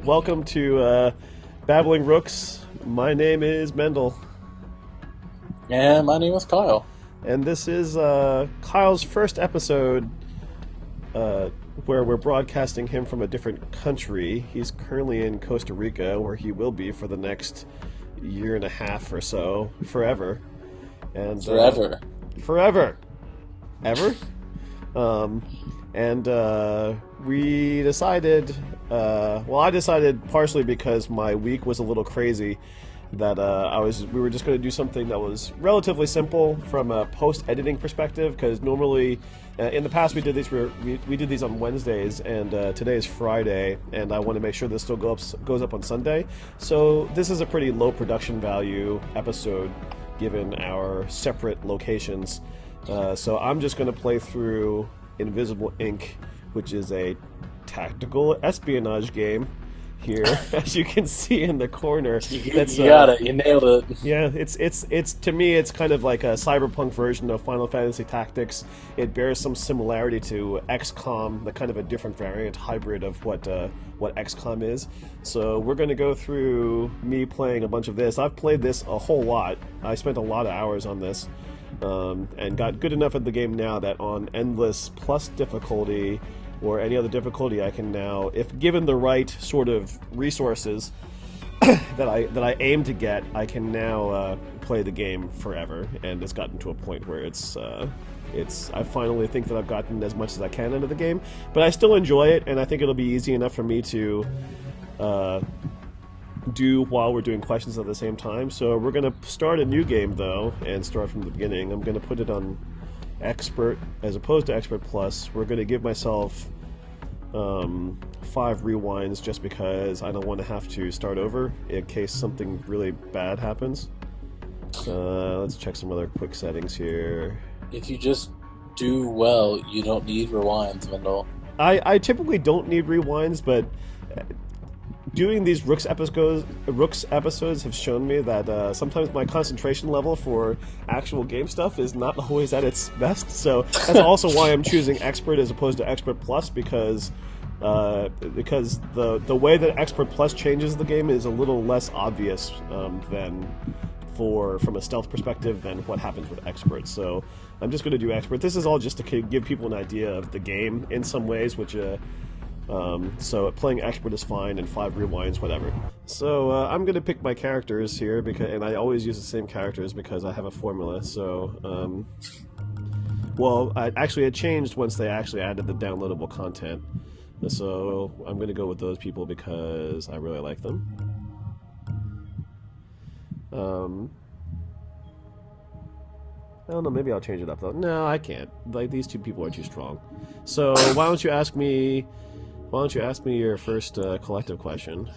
Welcome to Babbling Rooks. My name is Mendel. And my name is Kyle. And this is Kyle's first episode where we're broadcasting him from a different country. He's currently in Costa Rica, where he will be for the next year and a half or so. Forever. And Forever. Forever. Ever? We decided, I decided partially because my week was a little crazy that we were just going to do something that was relatively simple from a post-editing perspective, because normally in the past we did these on Wednesdays, and today is Friday, and I want to make sure this still goes up on Sunday. So this is a pretty low production value episode given our separate locations. So I'm just going to play through Invisible Ink, which is a tactical espionage game here, as you can see in the corner. You got it. You nailed it. Yeah, it's to me, it's kind of like a cyberpunk version of Final Fantasy Tactics. It bears some similarity to XCOM, the kind of a different variant hybrid of what XCOM is. So we're going to go through me playing a bunch of this. I've played this a whole lot. I spent a lot of hours on this. And got good enough at the game now that on Endless Plus difficulty or any other difficulty, I can now, if given the right sort of resources that I aim to get, I can now play the game forever. And it's gotten to a point where I finally think that I've gotten as much as I can into the game, but I still enjoy it, and I think it'll be easy enough for me to do while we're doing questions at the same time. So we're going to start a new game, though, and start from the beginning. I'm going to put it on Expert as opposed to Expert Plus. We're going to give myself 5 rewinds just because I don't want to have to start over in case something really bad happens. Let's check some other quick settings here. If you just do well, you don't need rewinds, Mendel. I typically don't need rewinds, but doing these Rooks episodes have shown me that sometimes my concentration level for actual game stuff is not always at its best. So that's also why I'm choosing Expert as opposed to Expert Plus, because the way that Expert Plus changes the game is a little less obvious than from a stealth perspective than what happens with Expert. So I'm just going to do Expert. This is all just to give people an idea of the game in some ways, which so playing Expert is fine, and 5 rewinds, whatever. So I'm going to pick my characters here, and I always use the same characters because I have a formula. So, it changed once they actually added the downloadable content. So I'm going to go with those people because I really like them. I don't know, maybe I'll change it up, though. No, I can't. Like, these two people are too strong. So why don't you ask me your first collective question?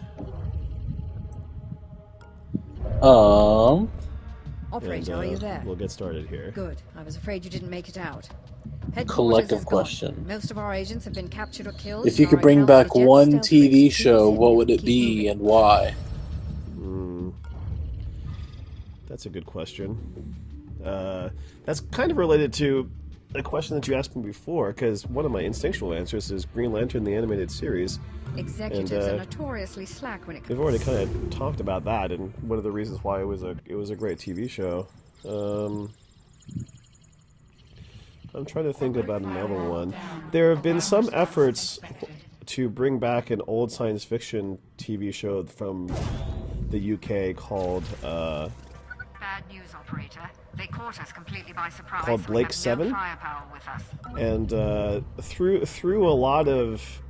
Operator, are you there? We'll get started here. Good. I was afraid you didn't make it out. Collective question. Most of our agents have been captured or killed. If you could bring back one TV show, what would it be and why? That's a good question. That's kind of related to a question that you asked me before, because one of my instinctual answers is Green Lantern, the animated series. Executives are notoriously slack when it comes. We've already kind of talked about that, and one of the reasons why it was a great TV show. I'm trying to think about another one. There have been some efforts to bring back an old science fiction TV show from the UK called Bad news, operator. They caught us completely by surprise. Called Blake 7. No firepower with us. And through a lot of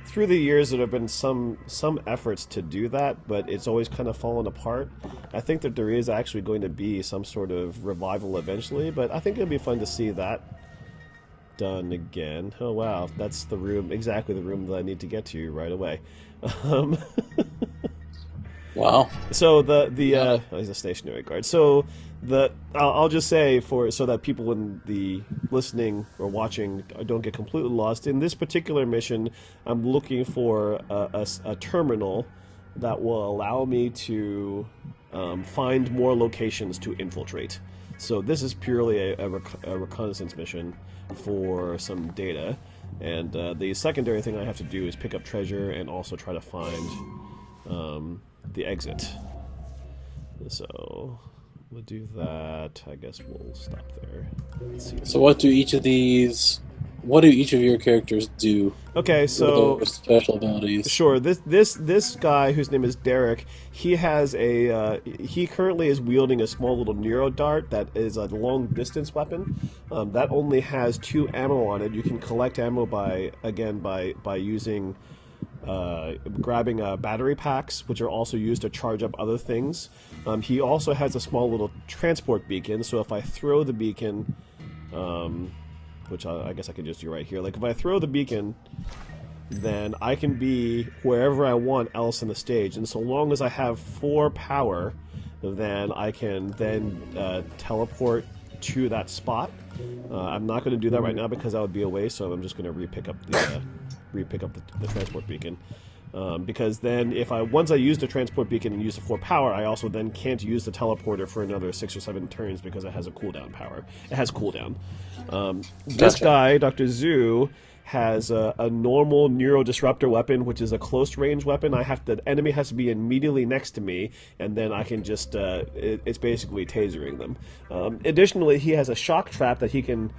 through the years, there have been some efforts to do that, but it's always kind of fallen apart. I think that there is actually going to be some sort of revival eventually, but I think it'll be fun to see that done again. Oh wow, that's exactly the room that I need to get to right away. Wow. So he's a stationary guard. So I'll just say so that people in the listening or watching don't get completely lost. In this particular mission, I'm looking for a terminal that will allow me to find more locations to infiltrate. So this is purely a reconnaissance mission for some data, and the secondary thing I have to do is pick up treasure and also try to find the exit. So we'll do that. I guess we'll stop there. Let's see. So what do each of your characters do? Okay, so what are their special abilities? Sure. This guy whose name is Derek, he has he currently is wielding a small little Nero dart that is a long distance weapon. That only has 2 ammo on it. You can collect ammo by using grabbing battery packs, which are also used to charge up other things. He also has a small little transport beacon, so if I throw the beacon, which I guess I could just do right here, like if I throw the beacon, then I can be wherever I want else in the stage, and so long as I have 4 power, then I can then teleport to that spot. I'm not going to do that right now because that would be a waste, so I'm just going to re-pick up the transport beacon. Because then once I use the transport beacon and use the 4 power, I also then can't use the teleporter for another 6 or 7 turns because it has a cooldown power. It has cooldown. This guy, Dr. Zoo, has a normal Neuro Disruptor weapon, which is a close range weapon. The enemy has to be immediately next to me, and then I can just it's basically tasering them. Additionally, he has a shock trap that he can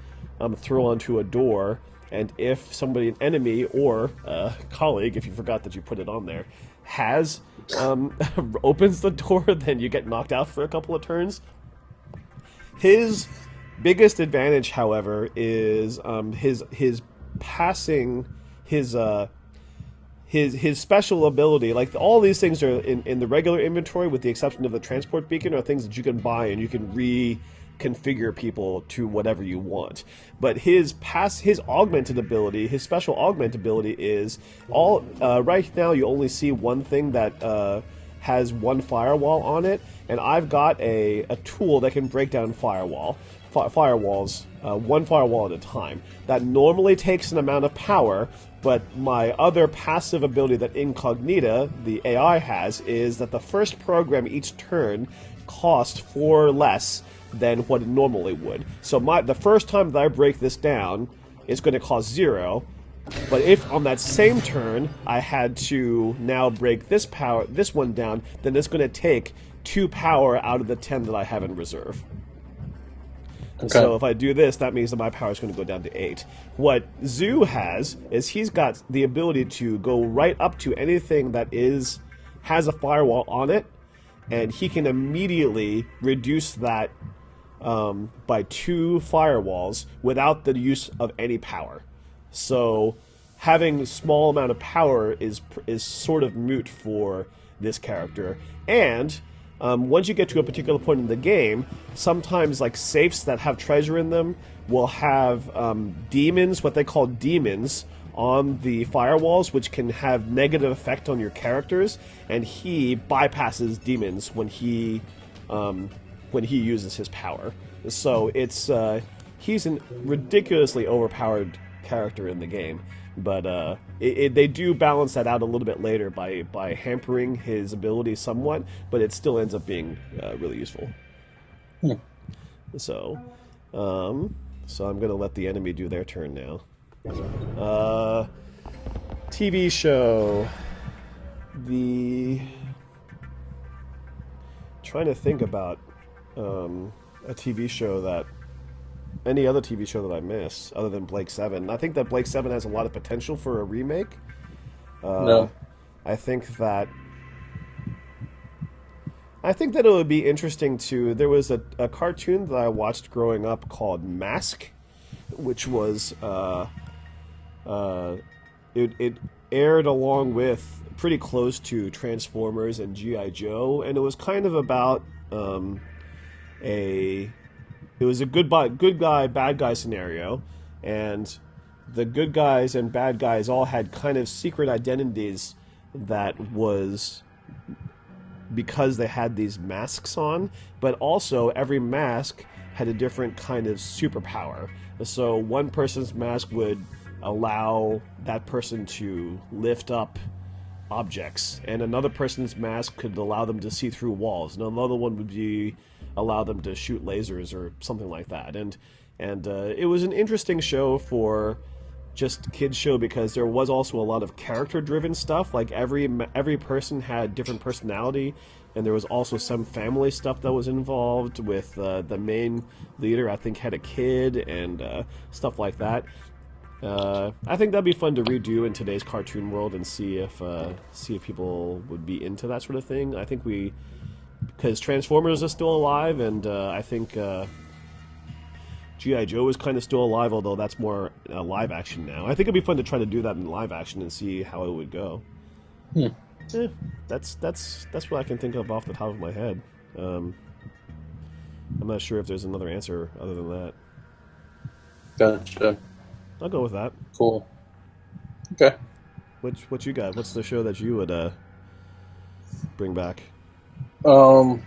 throw onto a door, and if an enemy or a colleague, if you forgot that you put it on there, opens the door, then you get knocked out for a couple of turns. His biggest advantage, however, is his passing, his special ability. Like, all these things are in the regular inventory, with the exception of the transport beacon, are things that you can buy and you can reconfigure people to whatever you want. But his augmented ability, his special augment ability, is right now you only see one thing that has 1 firewall on it, and I've got a tool that can break down firewalls, 1 firewall at a time. That normally takes an amount of power, but my other passive ability that Incognita, the AI, has, is that the first program each turn costs 4 less than what it normally would. So the first time that I break this down, it's going to cost 0. But if on that same turn I had to now break this one down, then it's going to take 2 power out of the 10 that I have in reserve. Okay. So if I do this, that means that my power is going to go down to 8. What Zoo has is he's got the ability to go right up to anything that has a firewall on it, and he can immediately reduce that by 2 firewalls without the use of any power. So having a small amount of power is sort of moot for this character. And once you get to a particular point in the game, sometimes like safes that have treasure in them will have demons, what they call demons, on the firewalls, which can have negative effect on your characters, and he bypasses demons when he uses his power. So he's a ridiculously overpowered character in the game, but they do balance that out a little bit later by hampering his ability somewhat, but it still ends up being really useful. So I'm gonna let the enemy do their turn now. TV show. Trying to think about a TV show any other TV show that I miss other than Blake 7. I think that Blake 7 has a lot of potential for a remake. No. I think that it would be interesting to... There was a cartoon that I watched growing up called Mask, which was... it aired along with pretty close to Transformers and G.I. Joe, and it was kind of about it was a good guy, bad guy scenario, and the good guys and bad guys all had kind of secret identities that was because they had these masks on, but also every mask had a different kind of superpower. So one person's mask would allow that person to lift up objects, and another person's mask could allow them to see through walls, and another one would be allow them to shoot lasers or something like that. And it was an interesting show for just kids show because there was also a lot of character driven stuff. Like every person had different personality, and there was also some family stuff that was involved with the main leader. I think had a kid and stuff like that. I think that'd be fun to redo in today's cartoon world and see if people would be into that sort of thing. I think because Transformers is still alive, and I think G.I. Joe is kind of still alive, although that's more live action now. I think it'd be fun to try to do that in live action and see how it would go. That's what I can think of off the top of my head. I'm not sure if there's another answer other than that. Gotcha. I'll go with that. Cool. Okay. What you got? What's the show that you would bring back? Well,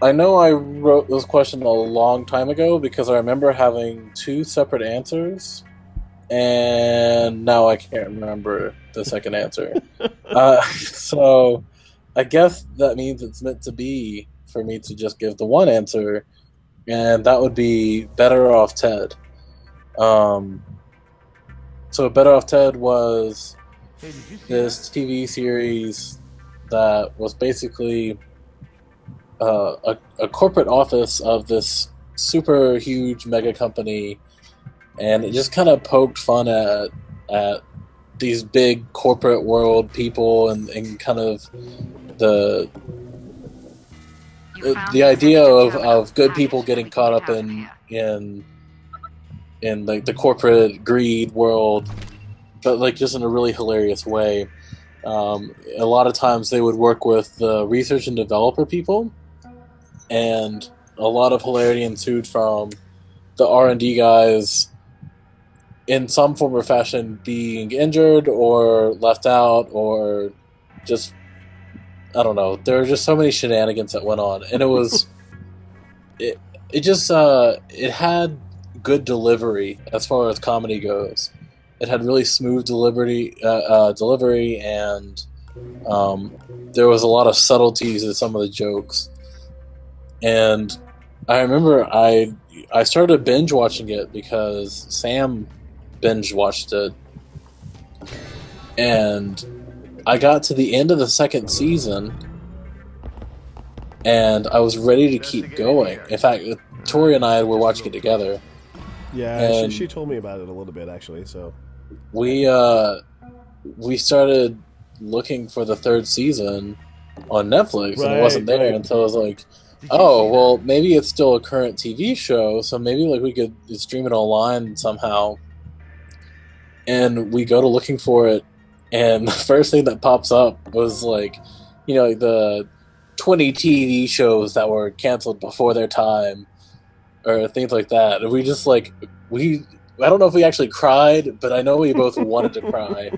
I know I wrote this question a long time ago because I remember having two separate answers, and now I can't remember the second answer. So I guess that means it's meant to be for me to just give the one answer, and that would be Better Off Ted. So Better Off Ted was this TV series that was basically a corporate office of this super huge mega company, and it just kind of poked fun at these big corporate world people and kind of the idea of good people getting caught up in like the corporate greed world, but like just in a really hilarious way. A lot of times they would work with the research and developer people, and a lot of hilarity ensued from the R&D guys in some form or fashion being injured or left out, or just, I don't know. There were just so many shenanigans that went on, and it was it had good delivery as far as comedy goes. It had really smooth delivery, and there was a lot of subtleties in some of the jokes. And I remember I started binge watching it because Sam binge watched it, and I got to the end of the second season, and I was ready to keep going. In fact, Tori and I were watching it together. Yeah, she told me about it a little bit, actually. So we started looking for the third season on Netflix, and it wasn't there until I was like, oh, well, maybe it's still a current TV show, so maybe like we could stream it online somehow. And we go to looking for it, and the first thing that pops up was like, like the 20 TV shows that were canceled before their time, or things like that. And we just like, I don't know if we actually cried, but I know we both wanted to cry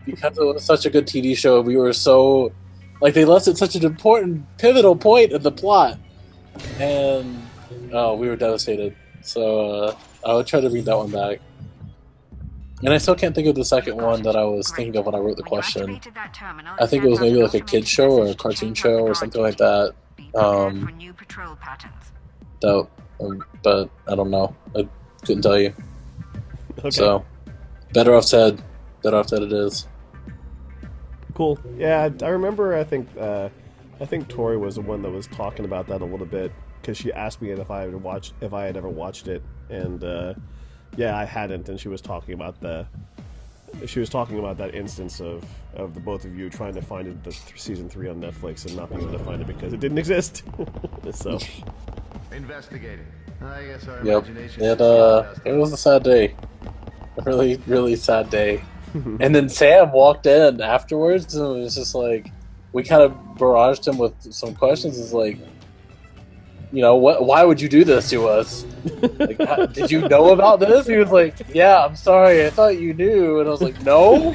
because it was such a good TV show. We were so, like, they left at such an important, pivotal point in the plot, and we were devastated. So I would try to bring that one back. And I still can't think of the second one that I was thinking of when I wrote the question. I think it was maybe like a kid's show or a cartoon show or something like that. But I don't know. I couldn't tell you. Okay. So, Better Off Ted it is. Cool. Yeah, I remember. I think Tori was the one that was talking about that a little bit because she asked me if I had ever watched it, and yeah, I hadn't. And she was talking about that instance of the both of you trying to find it, season 3 on Netflix, and not being able to find it because it didn't exist. So. Investigating. I guess our Yep. imagination. It was a sad day. A really, really sad day. And then Sam walked in afterwards, and it was just like, we kind of barraged him with some questions. It's like, why would you do this to us? Like, did you know about this? He was like, yeah, I'm sorry, I thought you knew. And I was like, no.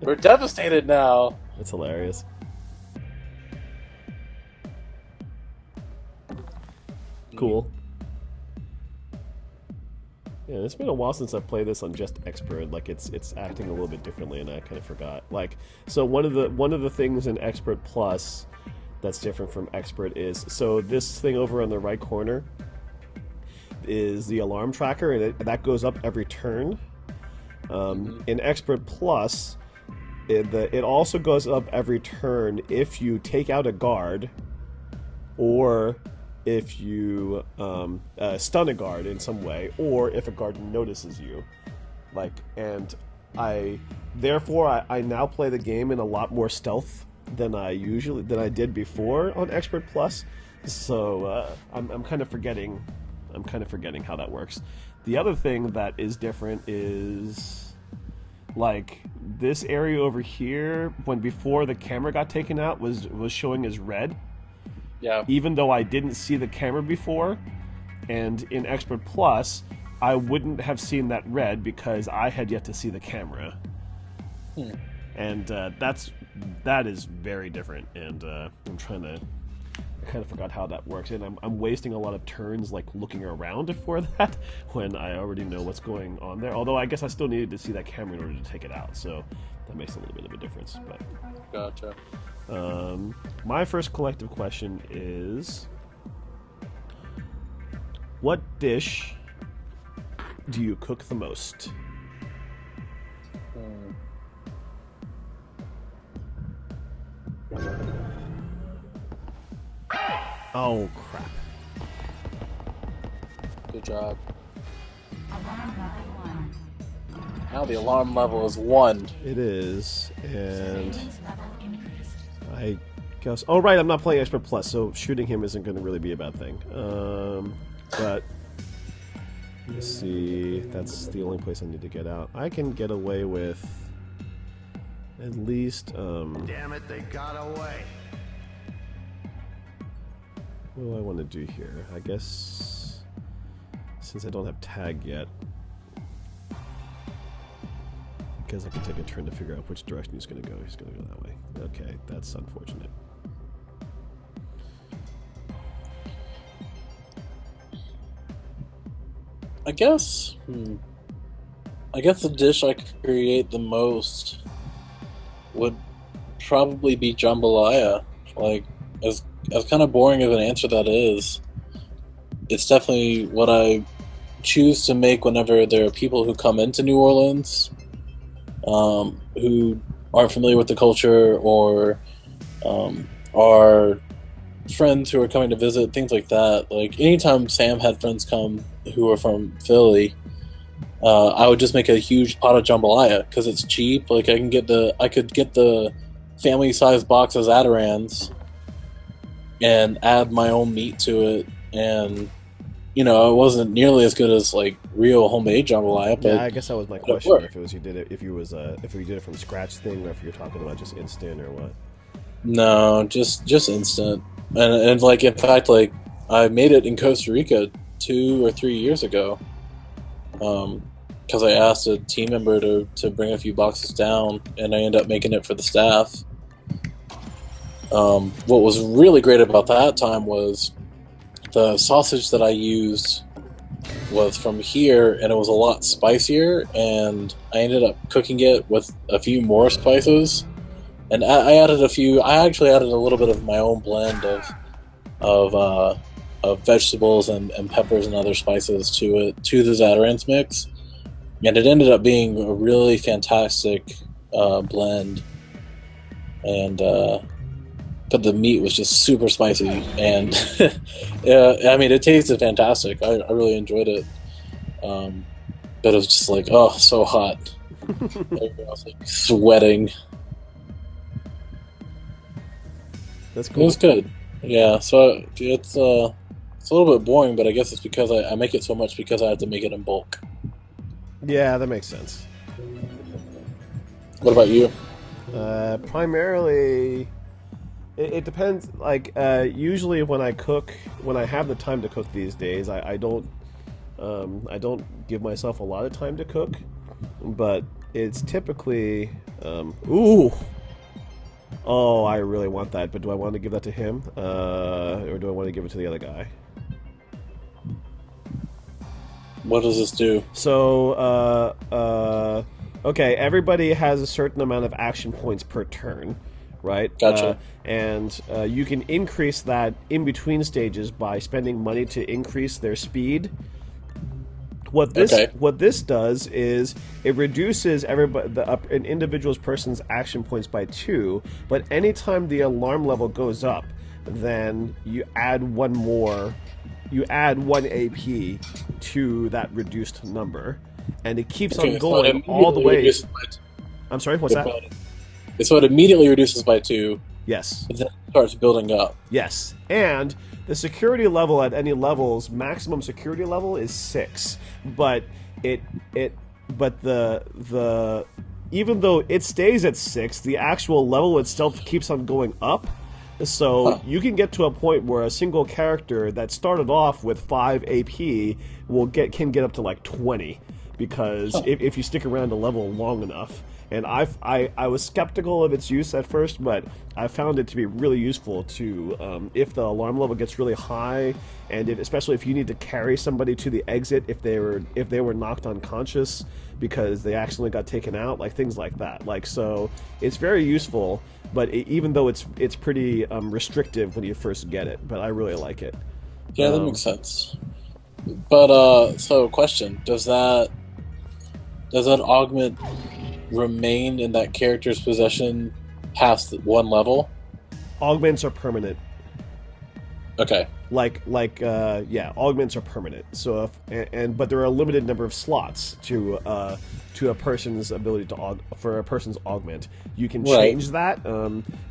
We're devastated now. That's hilarious. Cool. Yeah, it's been a while since I've played this on Just Expert. Like it's acting a little bit differently, and I kind of forgot. Like, so one of the things in Expert Plus that's different from expert is, so this thing over on the right corner is the alarm tracker, and that goes up every turn. In expert plus, it also goes up every turn if you take out a guard, or if you stun a guard in some way, or if a guard notices you. And I now play the game in a lot more stealth than I did before on expert plus. So I'm kind of forgetting how that works. The other thing that is different is this area over here, when before the camera got taken out, was showing as red. Yeah. Even though I didn't see the camera before, and in expert plus, I wouldn't have seen that red because I had yet to see the camera. And that is very different. And I kind of forgot how that works, and I'm wasting a lot of turns looking around for that when I already know what's going on there. Although I guess I still needed to see that camera in order to take it out, so that makes a little bit of a difference. But Gotcha. My first collective question is, what dish do you cook the most? Oh, crap. Good job. Now the alarm level is 1. It is, and I guess... Oh, right, I'm not playing Expert Plus, so shooting him isn't going to really be a bad thing. But... Let's see... That's the only place I need to get out. I can get away with... At least, Damn it, they got away. What do I want to do here? I guess... Since I don't have tag yet... I guess I can take a turn to figure out which direction he's going to go. He's going to go that way. Okay, that's unfortunate. I guess the dish I could create the most would probably be jambalaya. As kind of boring of an answer that is, it's definitely what I choose to make whenever there are people who come into New Orleans who aren't familiar with the culture, or are friends who are coming to visit, things like that. Anytime Sam had friends come who are from Philly, I would just make a huge pot of jambalaya because it's cheap. I could get the family-sized box of Zatarans and add my own meat to it, and it wasn't nearly as good as real homemade jambalaya. But yeah, I guess that was my question. If you did it from scratch thing, or if you're talking about just instant or what? No, just instant. And in fact, I made it in Costa Rica 2 or 3 years ago. Because I asked a team member to bring a few boxes down, and I ended up making it for the staff. What was really great about that time was the sausage that I used was from here, and it was a lot spicier, and I ended up cooking it with a few more spices. And I actually added a little bit of my own blend of vegetables and peppers and other spices to the Zatarans mix. And it ended up being a really fantastic blend. And but the meat was just super spicy, and it tasted fantastic. I really enjoyed it. But it was just so hot. I was sweating. That's cool. It was good. Yeah, so it's a little bit boring, but I guess it's because I make it so much because I have to make it in bulk. Yeah, that makes sense. What about you? Primarily, it depends. Usually when I have the time to cook these days, I don't give myself a lot of time to cook, but it's typically, ooh. Oh, I really want that, but do I want to give that to him? Or do I want to give it to the other guy? What does this do? So, okay, everybody has a certain amount of action points per turn, right? Gotcha. And you can increase that in between stages by spending money to increase their speed. What this does is it reduces an individual's person's action points by 2, but anytime the alarm level goes up, then you add one AP to that reduced number, and it keeps on going all the way. I'm sorry, what's that? So it immediately reduces by 2. Yes. But then it starts building up. Yes, and the security level at any levels, maximum security level is 6, but the even though it stays at 6, the actual level itself keeps on going up. So you can get to a point where a single character that started off with 5 AP can get up to like 20, because if you stick around a level long enough. And I was skeptical of its use at first, but I found it to be really useful to if the alarm level gets really high, and especially if you need to carry somebody to the exit if they were knocked unconscious because they accidentally got taken out, like things like that. Like, so it's very useful, but even though it's pretty restrictive when you first get it, but I really like it. Yeah, that makes sense. But so question: Does that augment remain in that character's possession past 1 level? Augments are permanent. Okay. Yeah, augments are permanent. So but there are a limited number of slots to a person's ability for a person's augment. You can change that.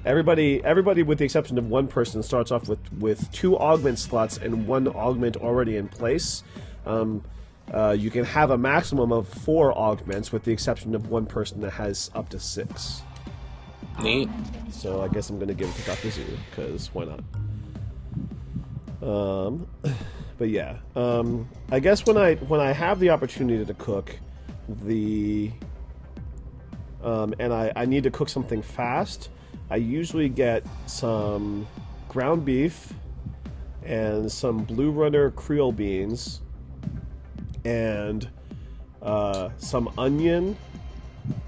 Everybody with the exception of one person starts off with 2 augment slots and 1 augment already in place. You can have a maximum of 4 augments, with the exception of one person that has up to 6. Neat. So I guess I'm going to give it to Dr. Zoo, because why not? But yeah, I guess when I have the opportunity to cook, and I need to cook something fast, I usually get some ground beef and some Blue Runner Creole beans, and some onion,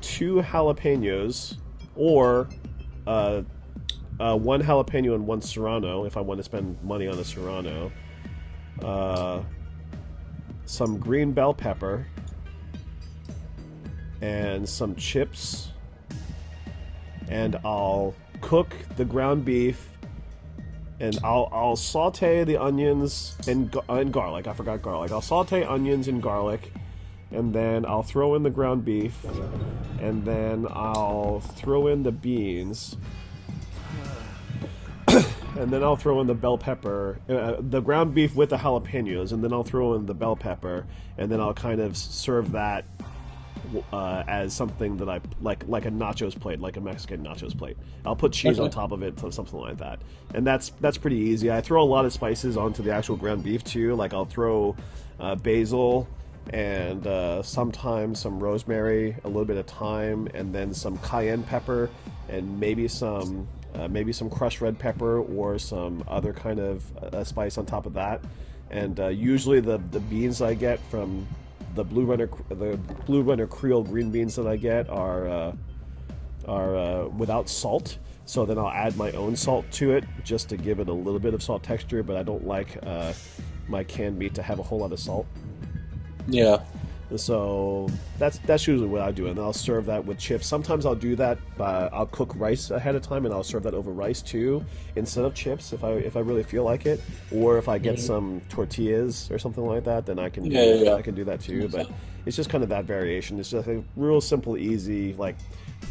2 jalapenos, or 1 jalapeno and 1 serrano if I want to spend money on a serrano, some green bell pepper, and some chips, and I'll cook the ground beef, and I'll saute the onions and garlic. I forgot garlic. I'll saute onions and garlic, and then I'll throw in the ground beef, and then I'll throw in the beans, and then I'll throw in the bell pepper, the ground beef with the jalapenos, and then I'll throw in the bell pepper, and then I'll kind of serve that as something that I like a nachos plate, like a Mexican nachos plate. I'll put cheese on top of it, so something like that. And that's pretty easy. I throw a lot of spices onto the actual ground beef too. Like I'll throw basil and sometimes some rosemary, a little bit of thyme, and then some cayenne pepper, and maybe some crushed red pepper or some other kind of spice on top of that. And usually the beans I get from the Blue Runner Creole green beans that I get are without salt. So then I'll add my own salt to it just to give it a little bit of salt texture, but I don't like my canned meat to have a whole lot of salt. Yeah. So that's usually what I do, and I'll serve that with chips. Sometimes I'll do that, I'll cook rice ahead of time, and I'll serve that over rice too, instead of chips if I really feel like it. Or if I get some tortillas or something like that, then I can I can do that too. But it's just kind of that variation. It's just a real simple, easy, like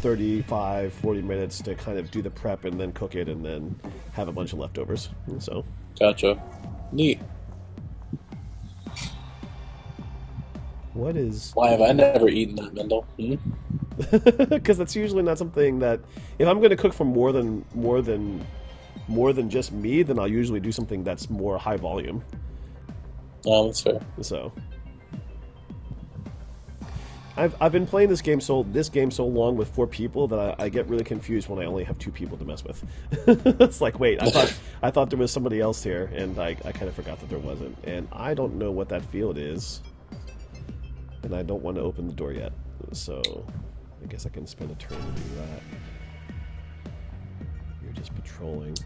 35-40 minutes to kind of do the prep and then cook it and then have a bunch of leftovers. So gotcha. Neat. Why have I never eaten that, Mendel? Because that's usually not something that, if I'm going to cook for more than just me, then I'll usually do something that's more high volume. Oh, that's fair. So I've been playing this game so long with 4 people that I get really confused when I only have 2 people to mess with. It's like, wait, I thought there was somebody else here, and I kind of forgot that there wasn't, and I don't know what that field is. And I don't want to open the door yet, so I guess I can spend a turn to do Just patrolling.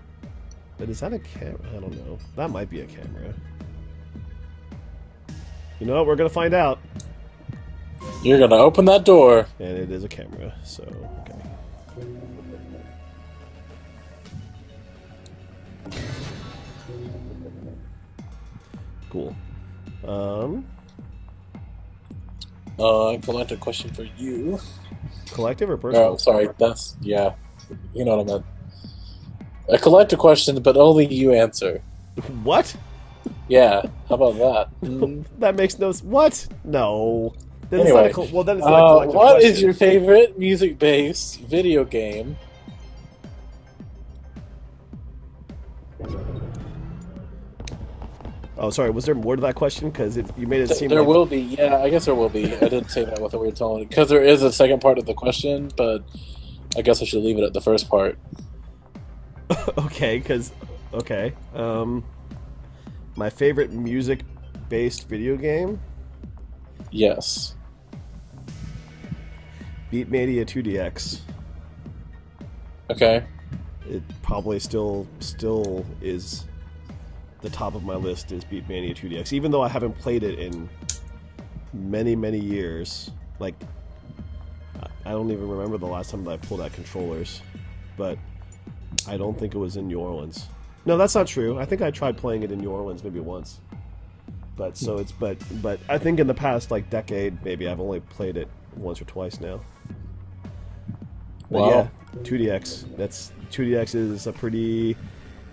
But is that a camera? I don't know. That might be a camera. You know what? We're gonna find out. You're gonna open that door. And it is a camera, so okay. Cool. Collective question for you. Collective or personal? Oh, sorry. That's, yeah. You know what I meant. A collective question, but only you answer. What? Yeah. How about that? That makes no... What? No. Then Anyway. it's not well, then it's not a collective what question. is your favorite music-based video game? Oh, sorry. Was there more to that question? Because you made it seem There like... will be. Yeah, I guess there will be. I didn't say that with a weird tone. Because there is a second part of the question, but I guess I should leave it at the first part. Okay, because... Okay. My favorite music-based video game? Yes. Beatmania 2DX. Okay. It probably still is... The top of my list is Beatmania 2DX, even though I haven't played it in many years. Like, I don't even remember the last time that I pulled out controllers, but I don't think it was in New Orleans. No, that's not true. I think I tried playing it in New Orleans maybe once. But so it's but I think in the past like decade maybe I've only played it once or twice now. But wow. Yeah, 2DX. 2DX is a pretty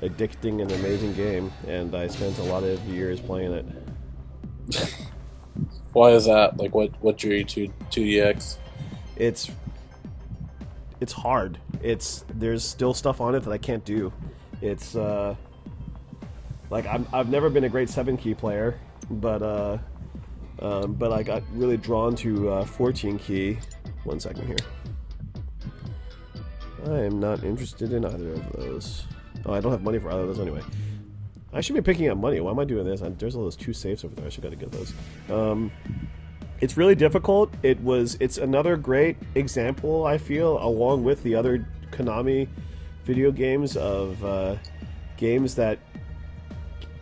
addicting and amazing game, and I spent a lot of years playing it. Why is that? Like, what drew you to 2DX? It's hard. There's still stuff on it that I can't do. It's like I've never been a great 7-key player, but I got really drawn to 14-key. 1 second here. I am not interested in either of those. Oh, I don't have money for either of those anyway. I should be picking up money. Why am I doing this? There's all those 2 safes over there. I should gotta get those. It's really difficult. It's another great example, I feel, along with the other Konami video games of games that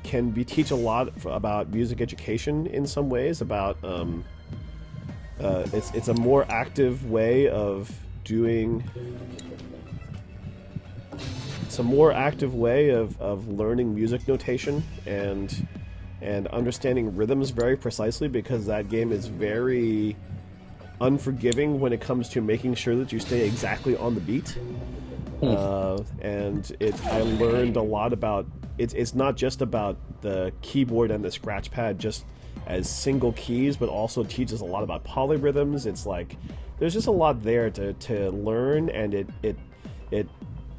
can teach a lot about music education in some ways. About it's a more active way of doing. It's a more active way of learning music notation and understanding rhythms very precisely, because that game is very unforgiving when it comes to making sure that you stay exactly on the beat. And I learned a lot about it's not just about the keyboard and the scratch pad just as single keys, but also teaches a lot about polyrhythms. It's like there's just a lot there to learn, and it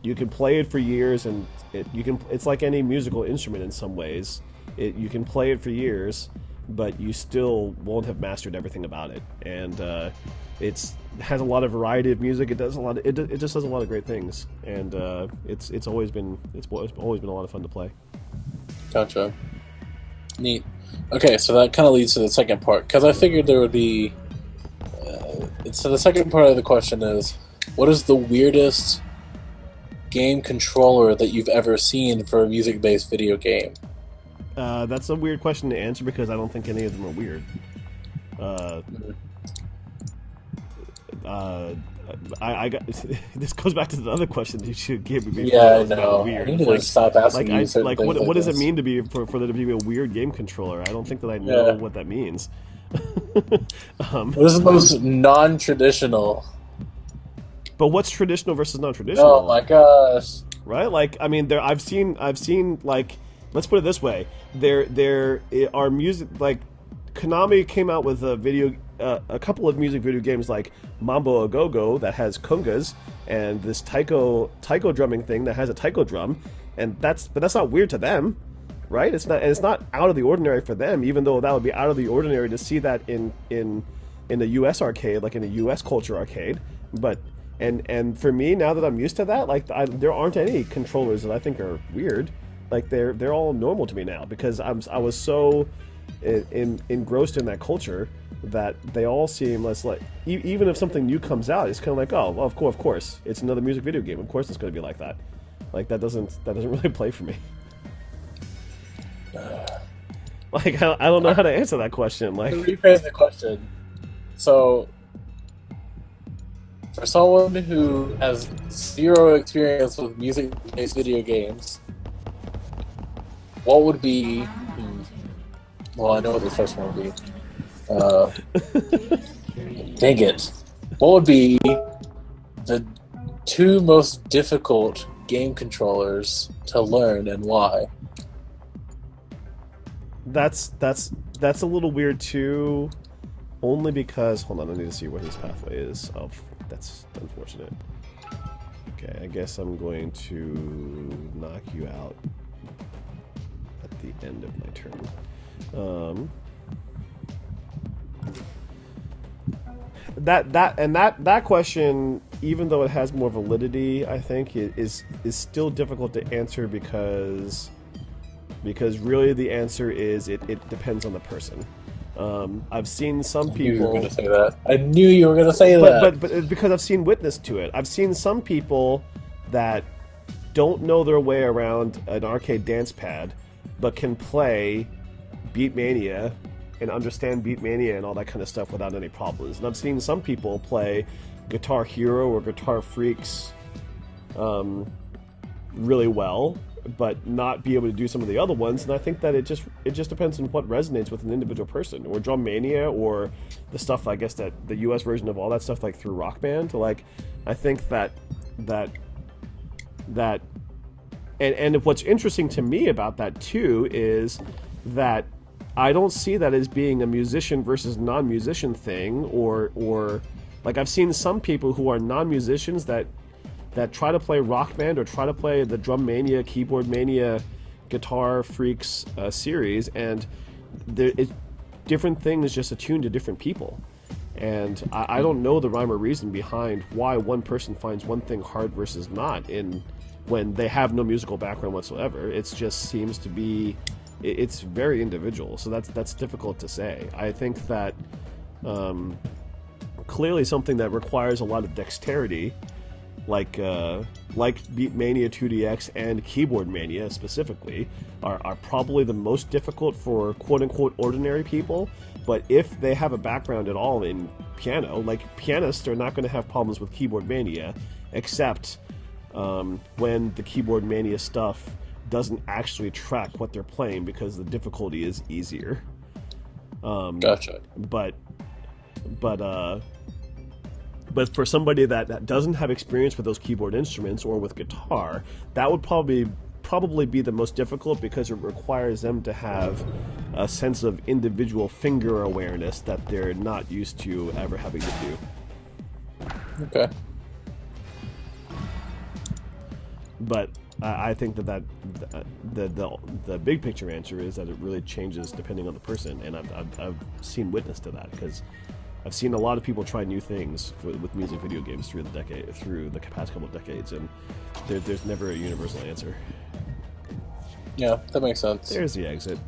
you can play it for years, and it's like any musical instrument in some ways. You can play it for years, but you still won't have mastered everything about it. And it has a lot of variety of music. It does a lot. It just does a lot of great things, and it's always been a lot of fun to play. Gotcha. Neat. Okay, so that kind of leads to the second part, because I figured there would be. So the second part of the question is, what is the weirdest game controller that you've ever seen for a music-based video game? That's a weird question to answer because I don't think any of them are weird. I got this goes back to the other question that you should give me. Yeah, I know. Weird. I need to stop asking you certain like things what does this. it mean to be for there to be a weird game controller? I don't think that I know what that means. What is the most non-traditional? But what's traditional versus non-traditional? Oh my gosh! Right? Like, I mean, I've seen like, let's put it this way: there are music, like Konami came out with a couple of music video games like Mambo A Go-Go that has congas, and this taiko drumming thing that has a taiko drum, but that's not weird to them, right? It's not out of the ordinary for them, even though that would be out of the ordinary to see that in a U.S. arcade, like in a U.S. culture arcade, but. And for me, now that I'm used to that, like there aren't any controllers that I think are weird. Like they're all normal to me now, because I was so engrossed in that culture that they all seem less like. Even if something new comes out, it's kind of like, oh, well, of course, it's another music video game. Of course, it's going to be like that. Like that doesn't really play for me. Like I don't know how to answer that question. Like rephrase the question. So, for someone who has zero experience with music-based video games, what would be? Well, I know what the first one would be. Dang it! What would be the two most difficult game controllers to learn, and why? That's a little weird too, only because hold on, I need to see where his pathway is. Oh, that's unfortunate. Okay, I guess I'm going to knock you out at the end of my turn. That question, even though it has more validity, I think is still difficult to answer because really the answer is it depends on the person. I've seen some people. I knew you were going to say that. I knew you were going to say that. But because I've seen witness to it. I've seen some people that don't know their way around an arcade dance pad, but can play Beatmania and understand Beatmania and all that kind of stuff without any problems. And I've seen some people play Guitar Hero or Guitar Freaks really well, but not be able to do some of the other ones. And I think that it just depends on what resonates with an individual person, or Drum Mania, or the stuff, I guess, that the US version of all that stuff, like through Rock Band. Like, I think that and what's interesting to me about that too is that I don't see that as being a musician versus non-musician thing, or like I've seen some people who are non-musicians that try to play Rock Band or try to play the Drum Mania, Keyboard Mania, Guitar Freaks series, and different things just attuned to different people. And I don't know the rhyme or reason behind why one person finds one thing hard versus not when they have no musical background whatsoever. It just seems to be, it's very individual. So that's difficult to say. I think that clearly something that requires a lot of dexterity, like Beatmania 2DX and Keyboard Mania specifically, are probably the most difficult for quote-unquote ordinary people. But if they have a background at all in piano, like pianists are not going to have problems with Keyboard Mania, except when the Keyboard Mania stuff doesn't actually track what they're playing because the difficulty is easier. Gotcha. But for somebody that doesn't have experience with those keyboard instruments or with guitar, that would probably be the most difficult, because it requires them to have a sense of individual finger awareness that they're not used to ever having to do. Okay. But I think that the big picture answer is that it really changes depending on the person, and I've seen witness to that, because I've seen a lot of people try new things with music video games through the past couple of decades, and there's never a universal answer. Yeah, that makes sense. There's the exit.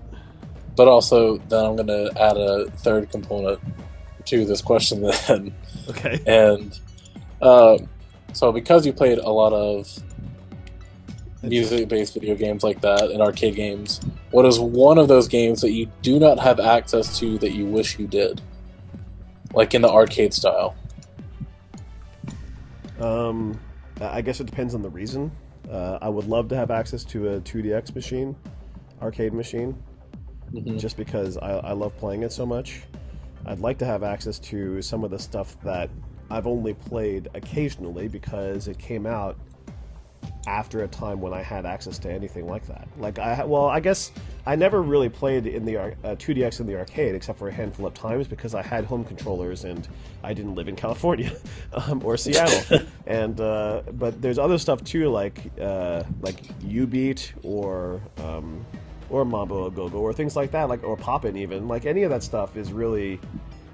But also, then I'm going to add a third component to this question then. Okay. And so because you played a lot of music-based video games like that and arcade games, what is one of those games that you do not have access to that you wish you did? Like in the arcade style? I guess it depends on the reason. I would love to have access to a 2DX machine, arcade machine, just because I love playing it so much. I'd like to have access to some of the stuff that I've only played occasionally because it came out after a time when I had access to anything like that. Like I guess I never really played in the 2DX in the arcade except for a handful of times because I had home controllers and I didn't live in California or Seattle. And but there's other stuff too, like U-Beat or Mambo Go-Go or things like that, or Poppin' even. Like any of that stuff is really.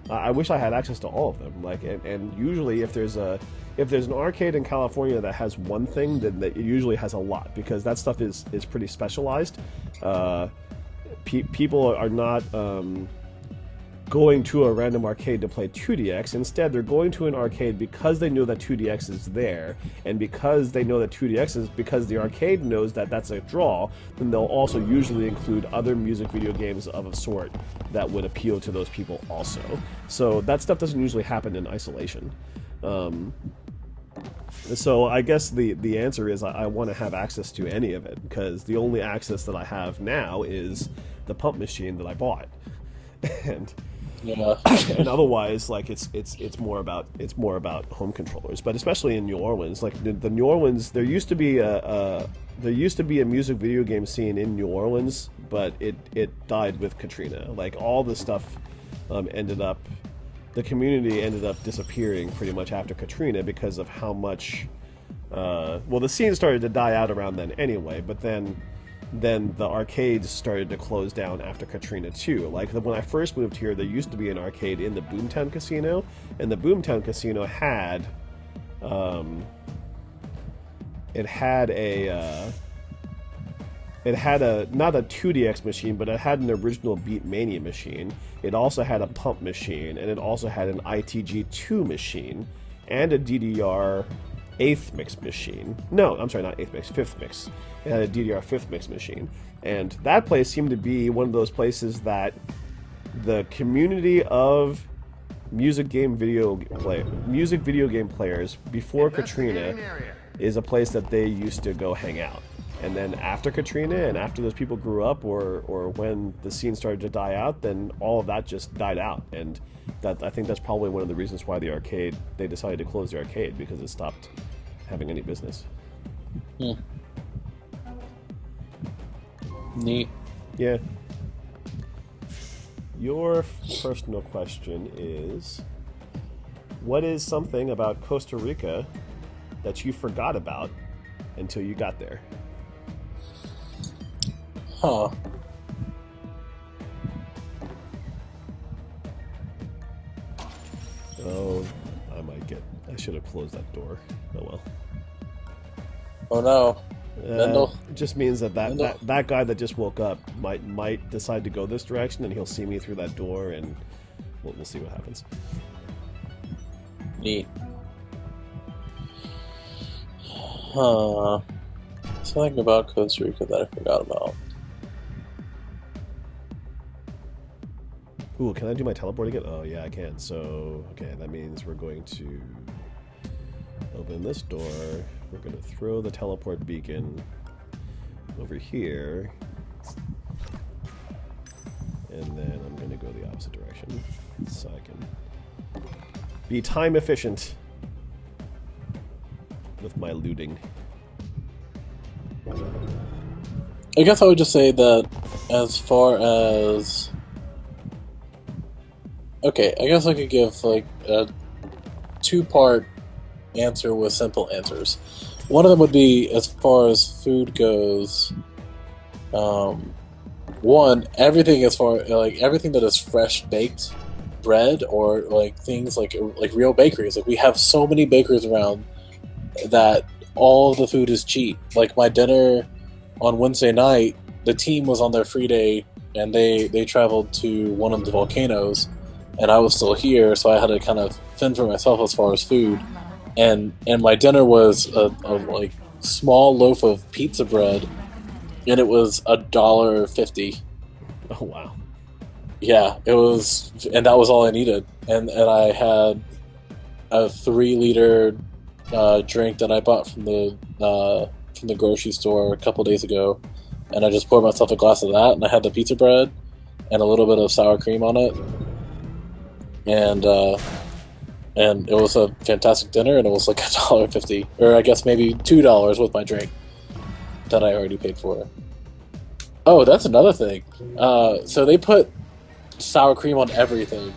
I wish I had access to all of them. Like, and usually if there's an arcade in California that has one thing, then it usually has a lot, because that stuff is pretty specialized. People are not going to a random arcade to play 2DX. Instead, they're going to an arcade because they know that 2DX is there, and because they know that 2DX is, because the arcade knows that that's a draw, then they'll also usually include other music video games of a sort that would appeal to those people also. So that stuff doesn't usually happen in isolation. So I guess the answer is I want to have access to any of it, because the only access that I have now is the pump machine that I bought. And Yeah. and otherwise, like it's more about home controllers. But especially in New Orleans, like the New Orleans, there used to be a music video game scene in New Orleans, but it died with Katrina. Like all the stuff the community ended up disappearing pretty much after Katrina because of how much. The scene started to die out around then anyway, but then the arcades started to close down after Katrina too. Like when I first moved here, there used to be an arcade in the Boomtown Casino, and the Boomtown Casino had not a 2DX machine, but it had an original Beatmania machine. It also had a pump machine, and it also had an ITG2 machine and a DDR 8th mix machine. No, I'm sorry, not 8th mix, 5th mix. It had a DDR 5th mix machine. And that place seemed to be one of those places that the community of music video game players before Katrina is a place that they used to go hang out. And then after Katrina and after those people grew up, or when the scene started to die out, then all of that just died out. And I think that's probably one of the reasons why they decided to close the arcade, because it stopped having any business. Neat. Yeah. Your personal question is, what is something about Costa Rica that you forgot about until you got there? Huh. Oh, I should have closed that door. Oh well. Oh no. Mendel? It just means that guy that just woke up might decide to go this direction, and he'll see me through that door, and we'll see what happens. Neat. Huh. Something about Costa Rica that I forgot about. Ooh, can I do my teleport again? Oh yeah, I can. So, okay, that means we're going to open this door. We're going to throw the teleport beacon over here. And then I'm going to go the opposite direction so I can be time efficient with my looting. I guess I would just say that as far as... Okay, I guess I could give like a two-part answer with simple answers. One of them would be, as far as food goes, one, everything everything that is fresh baked bread, or like things like real bakeries. Like we have so many bakeries around that all the food is cheap. Like my dinner on Wednesday night, the team was on their free day and they traveled to one of the volcanoes, and I was still here, so I had to kind of fend for myself as far as food. And my dinner was a like small loaf of pizza bread, and it was $1.50. Oh wow! Yeah, it was, and that was all I needed. And I had a 3-liter drink that I bought from the grocery store a couple days ago, and I just poured myself a glass of that, and I had the pizza bread and a little bit of sour cream on it, and it was a fantastic dinner, and it was like $1.50, or I guess maybe $2 with my drink that I already paid for. Oh, that's another thing. So they put sour cream on everything.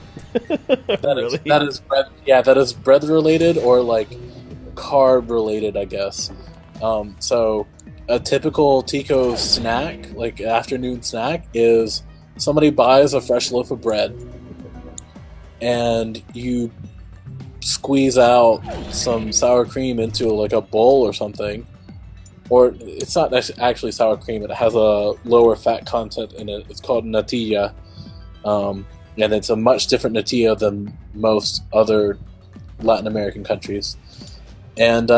Really? That is bread. Yeah, that is bread related or like carb related, I guess. So a typical Tico snack, like afternoon snack, is somebody buys a fresh loaf of bread, and you squeeze out some sour cream into like a bowl or something, or it's not actually sour cream, it has a lower fat content in it, it's called natilla, and it's a much different natilla than most other Latin American countries. And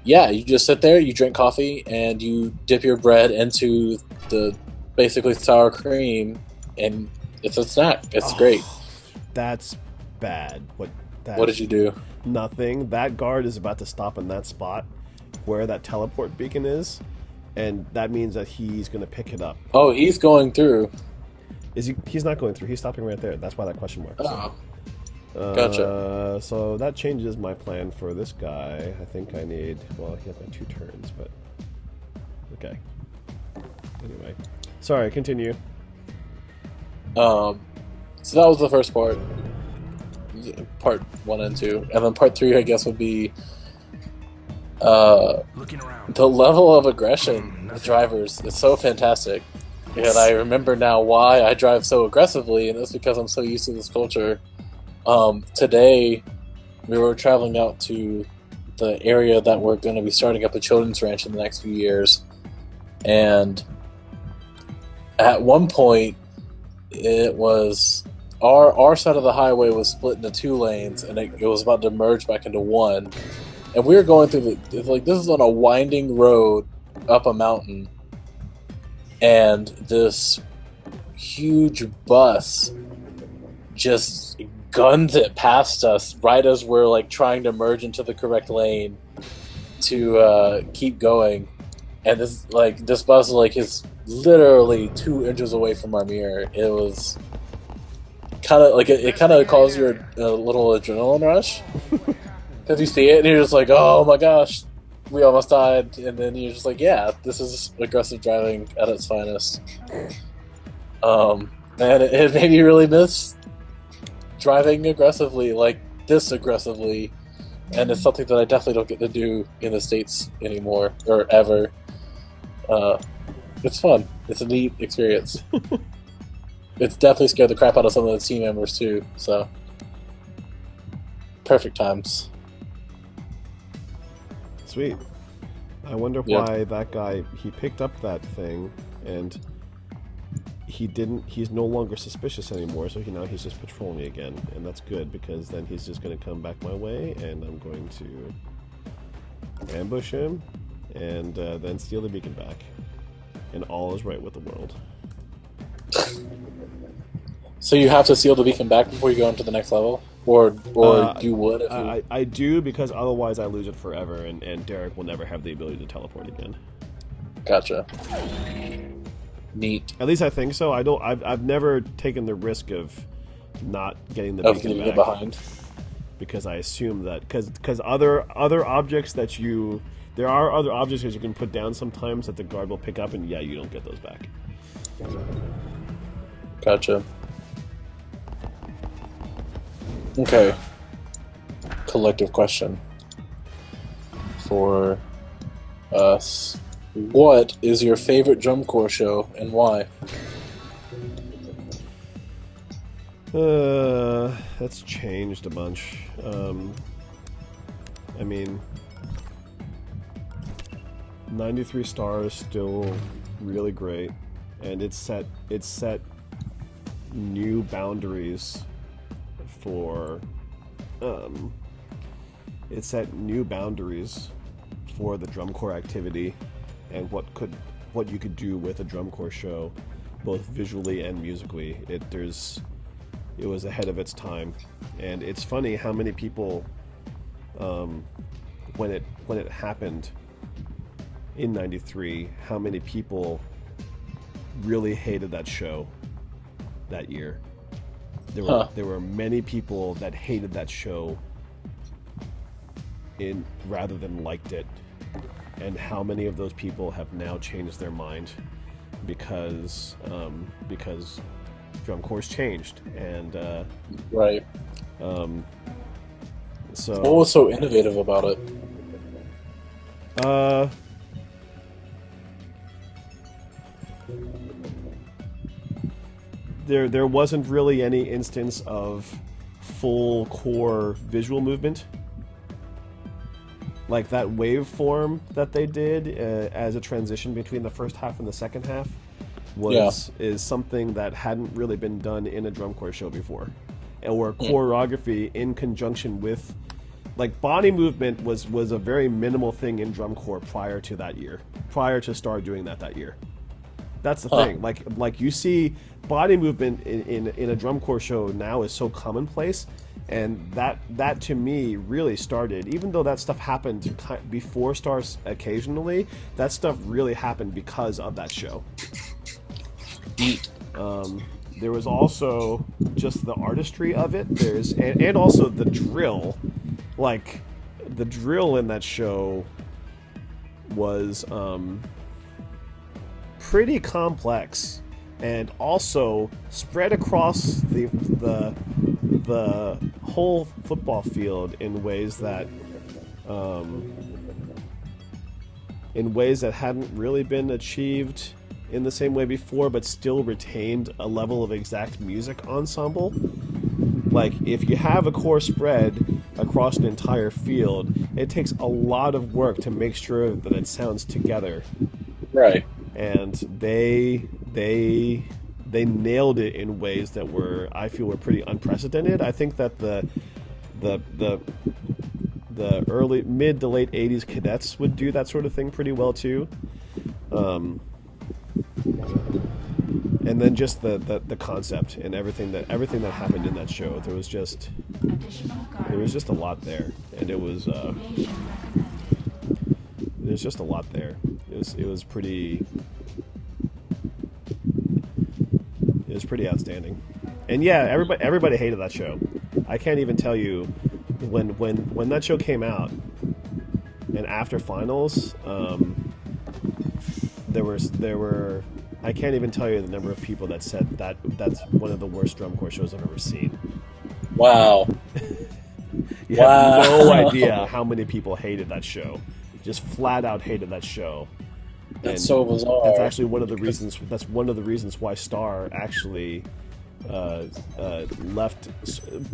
yeah, you just sit there, you drink coffee, and you dip your bread into the basically sour cream, and it's a snack. It's great. That's bad. What did you do? Nothing. That guard is about to stop in that spot where that teleport beacon is, and that means that he's going to pick it up. Oh, he's going through. Is he? He's not going through. He's stopping right there. That's why that question mark. Oh. Gotcha. So that changes my plan for this guy. I think I need... Well, he has my 2 turns, but... Okay. Anyway. Sorry, continue. So that was the first part. Part 1 and 2. And then part 3, I guess, would be... Looking around. the level of aggression with drivers is so fantastic. And I remember now why I drive so aggressively, and it's because I'm so used to this culture. Today, we were traveling out to the area that we're going to be starting up a children's ranch in the next few years. And at one point, it was... Our side of the highway was split into 2 lanes, and it was about to merge back into 1. And we were going through this is on a winding road up a mountain. And this huge bus just guns it past us right as we're like trying to merge into the correct lane to keep going. And this bus is literally 2 inches away from our mirror. It was kind of like it kind of causes you a little adrenaline rush because you see it and you're just like, oh my gosh, we almost died. And then you're just like, yeah, this is aggressive driving at its finest. And it made me really miss driving aggressively, like this aggressively, and it's something that I definitely don't get to do in the States anymore, or ever. It's fun. It's a neat experience. It's definitely scared the crap out of some of the team members too, so perfect times. Sweet. I wonder why that guy, he picked up that thing, and he's no longer suspicious anymore, so he's just patrolling me again, and that's good, because then he's just going to come back my way, and I'm going to ambush him, and then steal the beacon back. And all is right with the world. So you have to seal the beacon back before you go into the next level? Or you would if you... I do, because otherwise I lose it forever, and Derek will never have the ability to teleport again. Gotcha. Neat. At least I think so. I've never taken the risk of not getting the beacon back behind, because I assume that because other objects that there are other objects that you can put down sometimes that the guard will pick up, and yeah, you don't get those back. Gotcha. Okay. Collective question for us. What is your favorite drum corps show and why? That's changed a bunch. I mean, 93 Stars still really great, and it set new boundaries for the drum corps activity and what you could do with a drum corps show, both visually and musically. It was ahead of its time, and it's funny how many people, when it happened in '93, how many people really hated that show that year. There were many people that hated that show rather than liked it, and how many of those people have now changed their mind because drum corps changed, and right. So what was so innovative about it? There wasn't really any instance of full core visual movement. Like that waveform that they did as a transition between the first half and the second half, is something that hadn't really been done in a drum corps show before, or choreography in conjunction with, like, body movement was a very minimal thing in drum corps prior to Star doing that year. That's the thing. Like you see body movement in a drum corps show now is so commonplace, and that to me really started, even though that stuff happened before Stars occasionally, that stuff really happened because of that show. There was also just the artistry of it. And also the drill. Like, the drill in that show was pretty complex, and also spread across the whole football field in ways that hadn't really been achieved in the same way before, but still retained a level of exact music ensemble. Like, if you have a core spread across an entire field, it takes a lot of work to make sure that it sounds together. Right. And they nailed it in ways that I feel were pretty unprecedented. I think that the early, mid to late 80s cadets would do that sort of thing pretty well too. And then just the concept and everything that happened in that show, there was just a lot there, and there's just a lot there. It was pretty outstanding. And yeah, everybody hated that show. I can't even tell you when that show came out, and after finals, there were I can't even tell you the number of people that said that that's one of the worst drum corps shows I've ever seen. Wow. You have no idea how many people hated that show. Just flat out hated that show. That's so bizarre. That's actually one of the reasons. That's one of the reasons why Star actually left.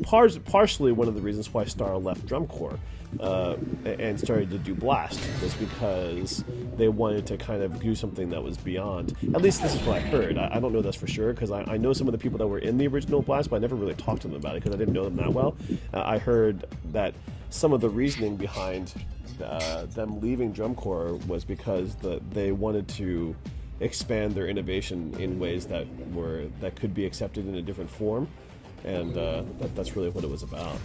Partially one of the reasons why Star left drum corps and started to do blast was because they wanted to kind of do something that was beyond. At least this is what I heard. I don't know this for sure because I know some of the people that were in the original blast, but I never really talked to them about it because I didn't know them that well. I heard that some of the reasoning behind them leaving drum corps was because they wanted to expand their innovation in ways that could be accepted in a different form, and that's really what it was about.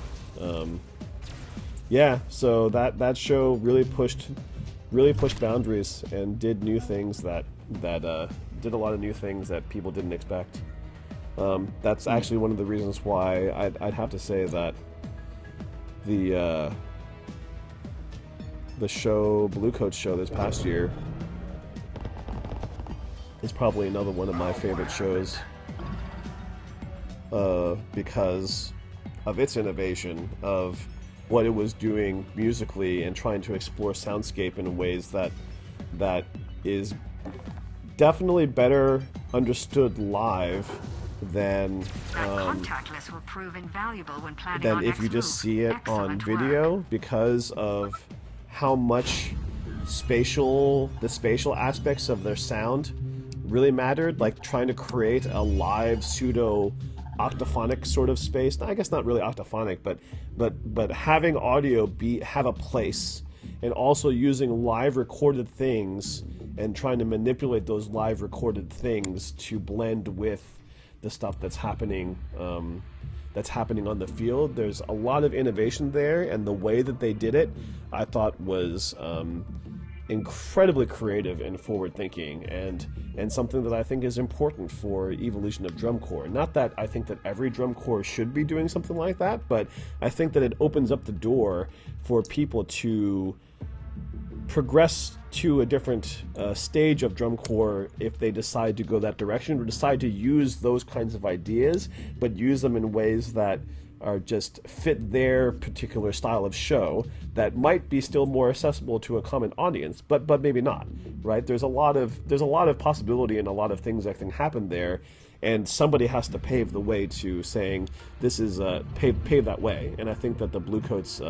Yeah, so that show really pushed boundaries and did new things that did a lot of new things that people didn't expect. That's actually one of the reasons why I'd have to say that the show, Bluecoat show this past year, is probably another one of my favorite shows because of its innovation, of what it was doing musically and trying to explore soundscape in ways that is definitely better understood live than contactless will prove invaluable when planning than our if next you just move. see it on Excellent video, work. because of how much the spatial aspects of their sound really mattered, like trying to create a live pseudo octophonic sort of space. I guess not really octophonic, but having audio have a place, and also using live recorded things and trying to manipulate those live recorded things to blend with the stuff that's happening on the field. There's a lot of innovation there, and the way that they did it, I thought was incredibly creative and forward-thinking, and something that I think is important for evolution of drum corps. Not that I think that every drum corps should be doing something like that, but I think that it opens up the door for people to progress to a different stage of drum corps if they decide to go that direction, or decide to use those kinds of ideas, but use them in ways that are just fit their particular style of show that might be still more accessible to a common audience, but maybe not, right? There's a lot of possibility and a lot of things that can happen there, and somebody has to pave the way to saying this is pave that way. And I think that the Bluecoats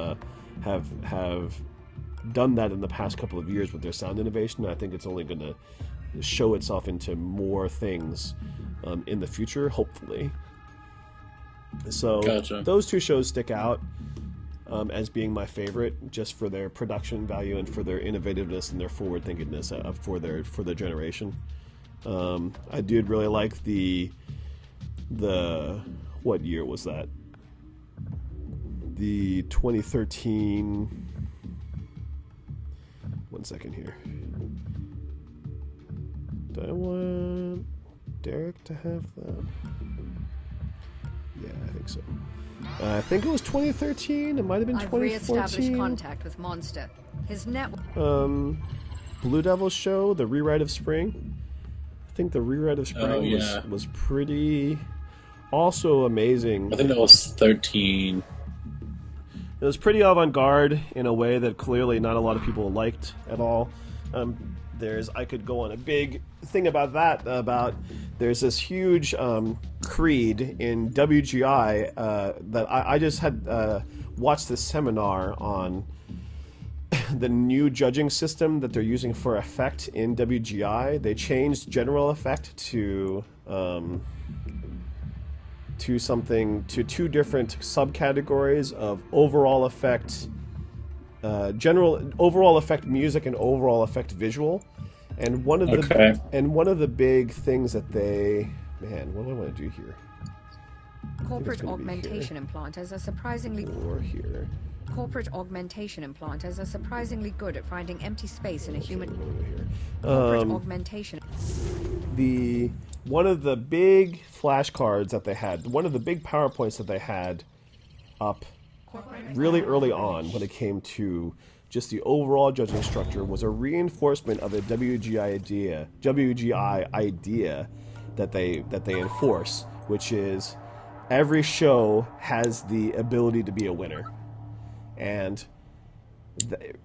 have done that in the past couple of years with their sound innovation. I think it's only going to show itself into more things in the future, hopefully. So Gotcha. Those two shows stick out as being my favorite, just for their production value and for their innovativeness and their forward-thinkedness for their generation. I did really like the what year was that? The 2013. One second here. Do I want Derek to have that? Yeah, I think so. I think it was 2013. It might have been 2014. I've re-established contact with Monster. His network. Blue Devil's show, the rewrite of Spring. I think the rewrite of Spring was pretty, also amazing. I think that was 13. It was pretty avant-garde in a way that clearly not a lot of people liked at all. I could go on a big thing about that. There's this huge creed in WGI that I just had watched this seminar on the new judging system that they're using for effect in WGI. They changed general effect to two different subcategories of overall effect, overall effect music and overall effect visual. And one of the big things that what do I want to do here? Corporate augmentation implanters are surprisingly Corporate augmentation implanters are surprisingly good at finding empty space in a human. Corporate augmentation. One of the big flashcards that they had, one of the big PowerPoints that they had up really early on when it came to just the overall judging structure, was a reinforcement of a WGI idea that they enforce, which is every show has the ability to be a winner, and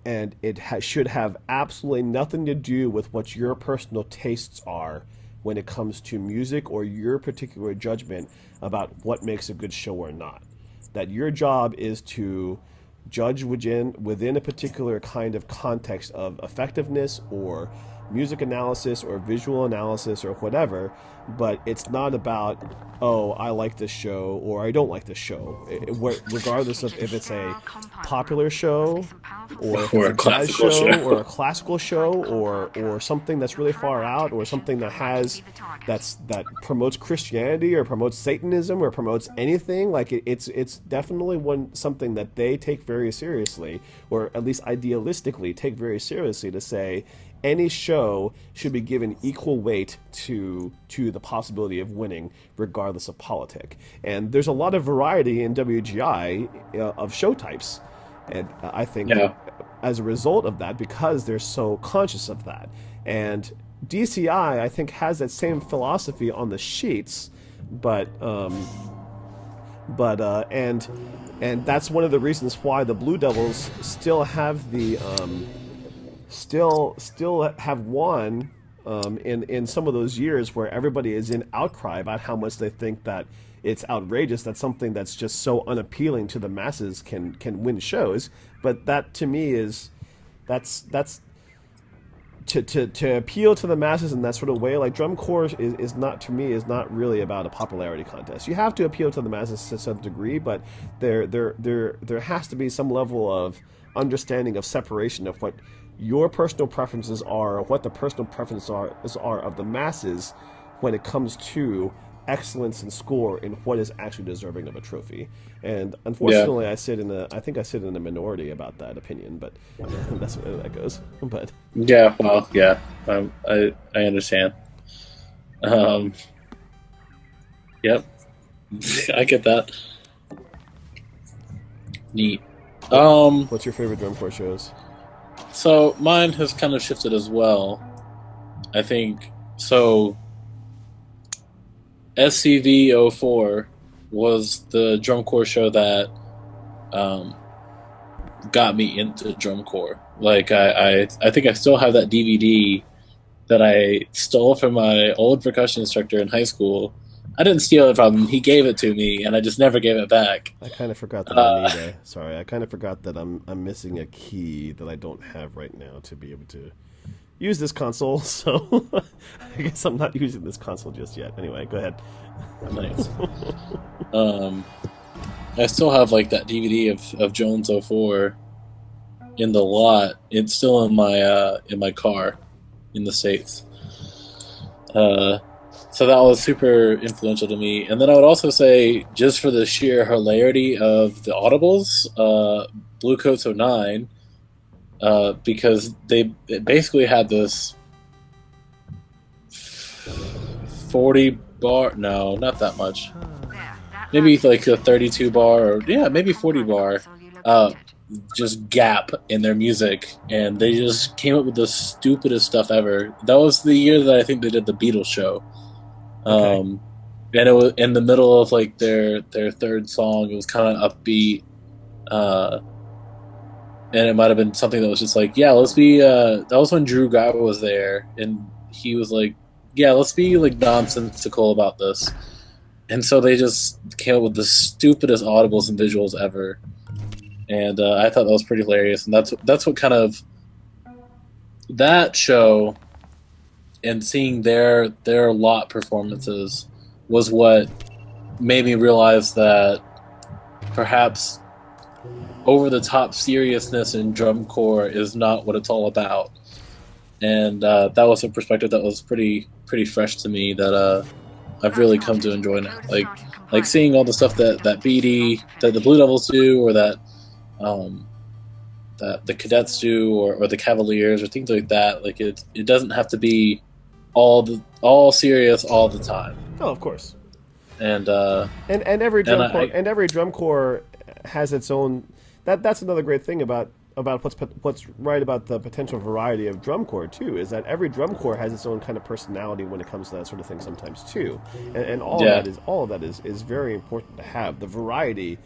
it should have absolutely nothing to do with what your personal tastes are when it comes to music or your particular judgment about what makes a good show or not. That your job is to judge within a particular kind of context of effectiveness or music analysis or visual analysis or whatever, but it's not about, oh, I like this show or I don't like this show, regardless of if it's a popular show or if it's a jazz show or a classical show or something that's really far out or something that promotes Christianity or promotes Satanism or promotes anything. Like it's definitely something that they take very seriously, or at least idealistically take very seriously, to say any show should be given equal weight to the possibility of winning, regardless of politic. And there's a lot of variety in WGI of show types, and I think as a result of that, because they're so conscious of that. And DCI, I think, has that same philosophy on the sheets, and that's one of the reasons why the Blue Devils still have the still have won in some of those years where everybody is in outcry about how much they think that it's outrageous that something that's just so unappealing to the masses can win shows. But that, to me, is that's to appeal to the masses in that sort of way. Like drum corps is not really about a popularity contest. You have to appeal to the masses to some degree, but there has to be some level of understanding of separation of what your personal preferences are, or what the personal preferences are of the masses when it comes to excellence in score and what is actually deserving of a trophy. And unfortunately, I think I sit in a minority about that opinion, but that's the way that goes. But I understand. Yep, I get that. Neat. What's your favorite drum corps shows? So mine has kind of shifted as well. I think so. SCV-04 was the drum corps show that got me into drum corps. Like I think I still have that DVD that I stole from my old percussion instructor in high school. I didn't steal it from him. He gave it to me, and I just never gave it back. I kind of forgot that I kind of forgot that I'm missing a key that I don't have right now to be able to use this console, so I guess I'm not using this console just yet. Anyway, go ahead. Nice. I still have like that DVD of Jones 04 in the lot. It's still in my car in the States. So that was super influential to me. And then I would also say, just for the sheer hilarity of the audibles, Blue Coats 09, because it basically had this 40 bar, no, not that much, maybe like a 32 bar, or yeah, maybe 40 bar, just gap in their music, and they just came up with the stupidest stuff ever. That was the year that I think they did the Beatles show. Okay. And it was in the middle of like their third song. It was kind of upbeat, and it might have been something that was just like, yeah, let's be. That was when Drew Guy was there, and he was like, yeah, let's be like nonsensical about this. And so they just came up with the stupidest audibles and visuals ever, and I thought that was pretty hilarious. And that's what kind of that show and seeing their lot performances was what made me realize that perhaps over the top seriousness in drum corps is not what it's all about. And that was a perspective that was pretty fresh to me that I've really come to enjoy now. Like seeing all the stuff that BD, that the Blue Devils do, or that the Cadets do, or the Cavaliers, or things like that. Like it doesn't have to be all serious all the time. Oh, of course. And every drum corps has its own. That's another great thing about what's right about the potential variety of drum corps too, is that every drum corps has its own kind of personality when it comes to that sort of thing sometimes too, and all of that is very important to have the variety.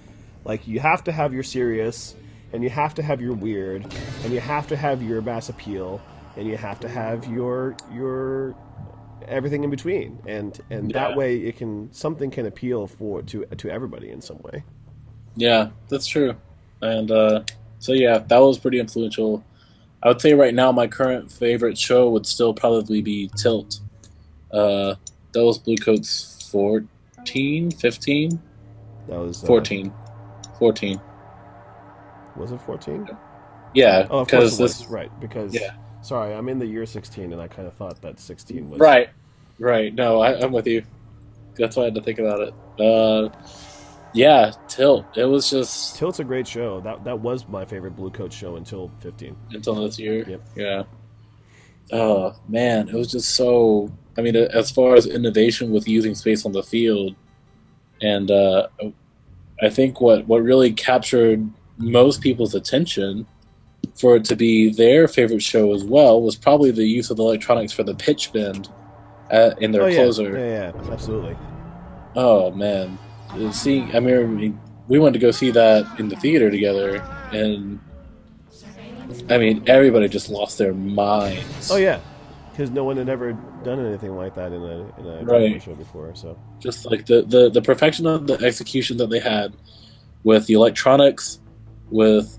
Like you have to have your serious, and you have to have your weird, and you have to have your mass appeal, and you have to have your everything in between, and that way something can appeal to everybody in some way. Yeah, that's true. And so yeah, that was pretty influential. I would say right now my current favorite show would still probably be Tilt. That was Blue Coats 14, 15? That was 14. 14. Was it 14? Yeah. Oh, of course it was. Right, because... Yeah. Sorry, I'm in the year 16, and I kind of thought that 16 was... Right. No, I'm with you. That's why I had to think about it. Yeah, Tilt. It was just... Tilt's a great show. That was my favorite Blue Coat show until 15. Until this year? Yep. Yeah. Oh, man. It was just so... I mean, as far as innovation with using space on the field, and I think what really captured most people's attention for it to be their favorite show as well was probably the use of the electronics for the pitch bend in their closer. Yeah, absolutely. Oh, man. I mean, we went to go see that in the theater together, and I mean, everybody just lost their minds. Oh yeah, because no one had ever done anything like that in a right. show before. So just like the perfection of the execution that they had with the electronics, with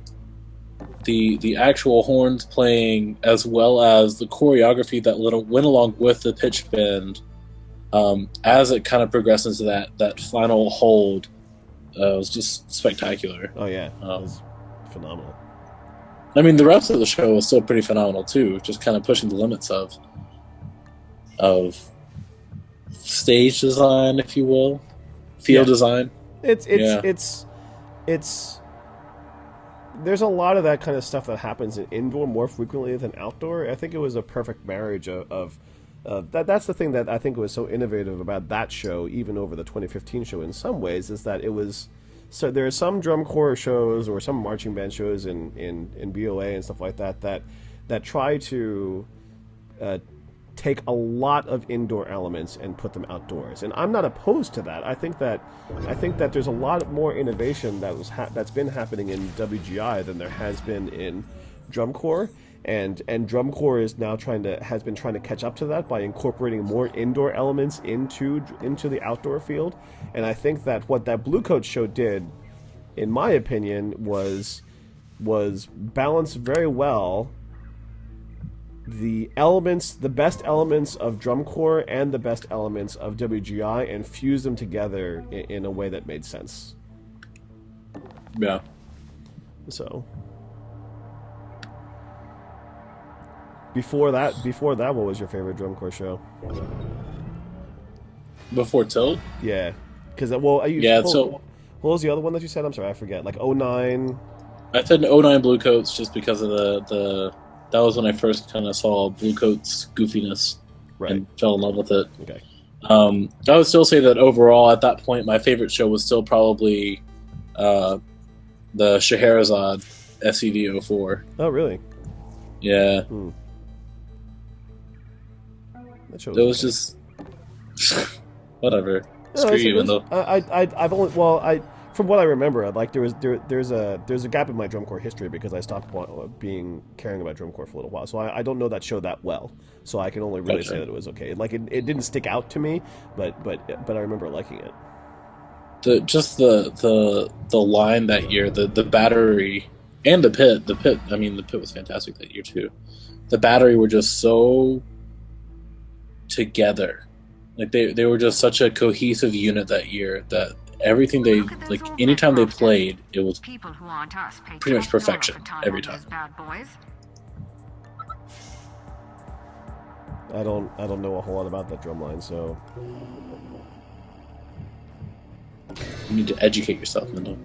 the actual horns playing, as well as the choreography that went along with the pitch bend. As it kind of progressed into that final hold, it was just spectacular. Oh yeah, it was phenomenal. I mean, the rest of the show was still pretty phenomenal too, just kind of pushing the limits of stage design, if you will, field design. It's there's a lot of that kind of stuff that happens in indoor more frequently than outdoor. I think it was a perfect marriage of that's the thing that I think was so innovative about that show, even over the 2015 show in some ways, is that it was... So there are some drum corps shows or some marching band shows in BOA and stuff like that try to take a lot of indoor elements and put them outdoors. And I'm not opposed to that. I think that there's a lot more innovation that's been happening in WGI than there has been in drum corps. And drum corps is now has been trying to catch up to that by incorporating more indoor elements into the outdoor field. And I think that what that Blue Coat show did, in my opinion, was balance very well the elements, the best elements of drum corps and the best elements of WGI, and fuse them together in a way that made sense. Yeah. So before that, what was your favorite drum corps show? Before Tilt? Yeah, because so what was the other one that you said? I'm sorry, I forget. Like 09. I said 09 Bluecoats just because of the that was when I first kind of saw Bluecoats goofiness and fell in love with it. Okay. I would still say that overall at that point my favorite show was still probably the Scheherazade SCD-04. Oh really? Yeah. That show was just whatever. Screw you, Mendel. I've only from what I remember, like there's a gap in my drum corps history because I stopped caring about drum corps for a little while. So I don't know that show that well. So I can only really say that it was okay. Like it didn't stick out to me, but I remember liking it. The line that year, the battery and the pit. I mean, the pit was fantastic that year too. The battery were just so together. Like they were just such a cohesive unit that year that everything they like anytime they played it was pretty much perfection every time. I don't know a whole lot about that drum line, so you need to educate yourself, Mendel.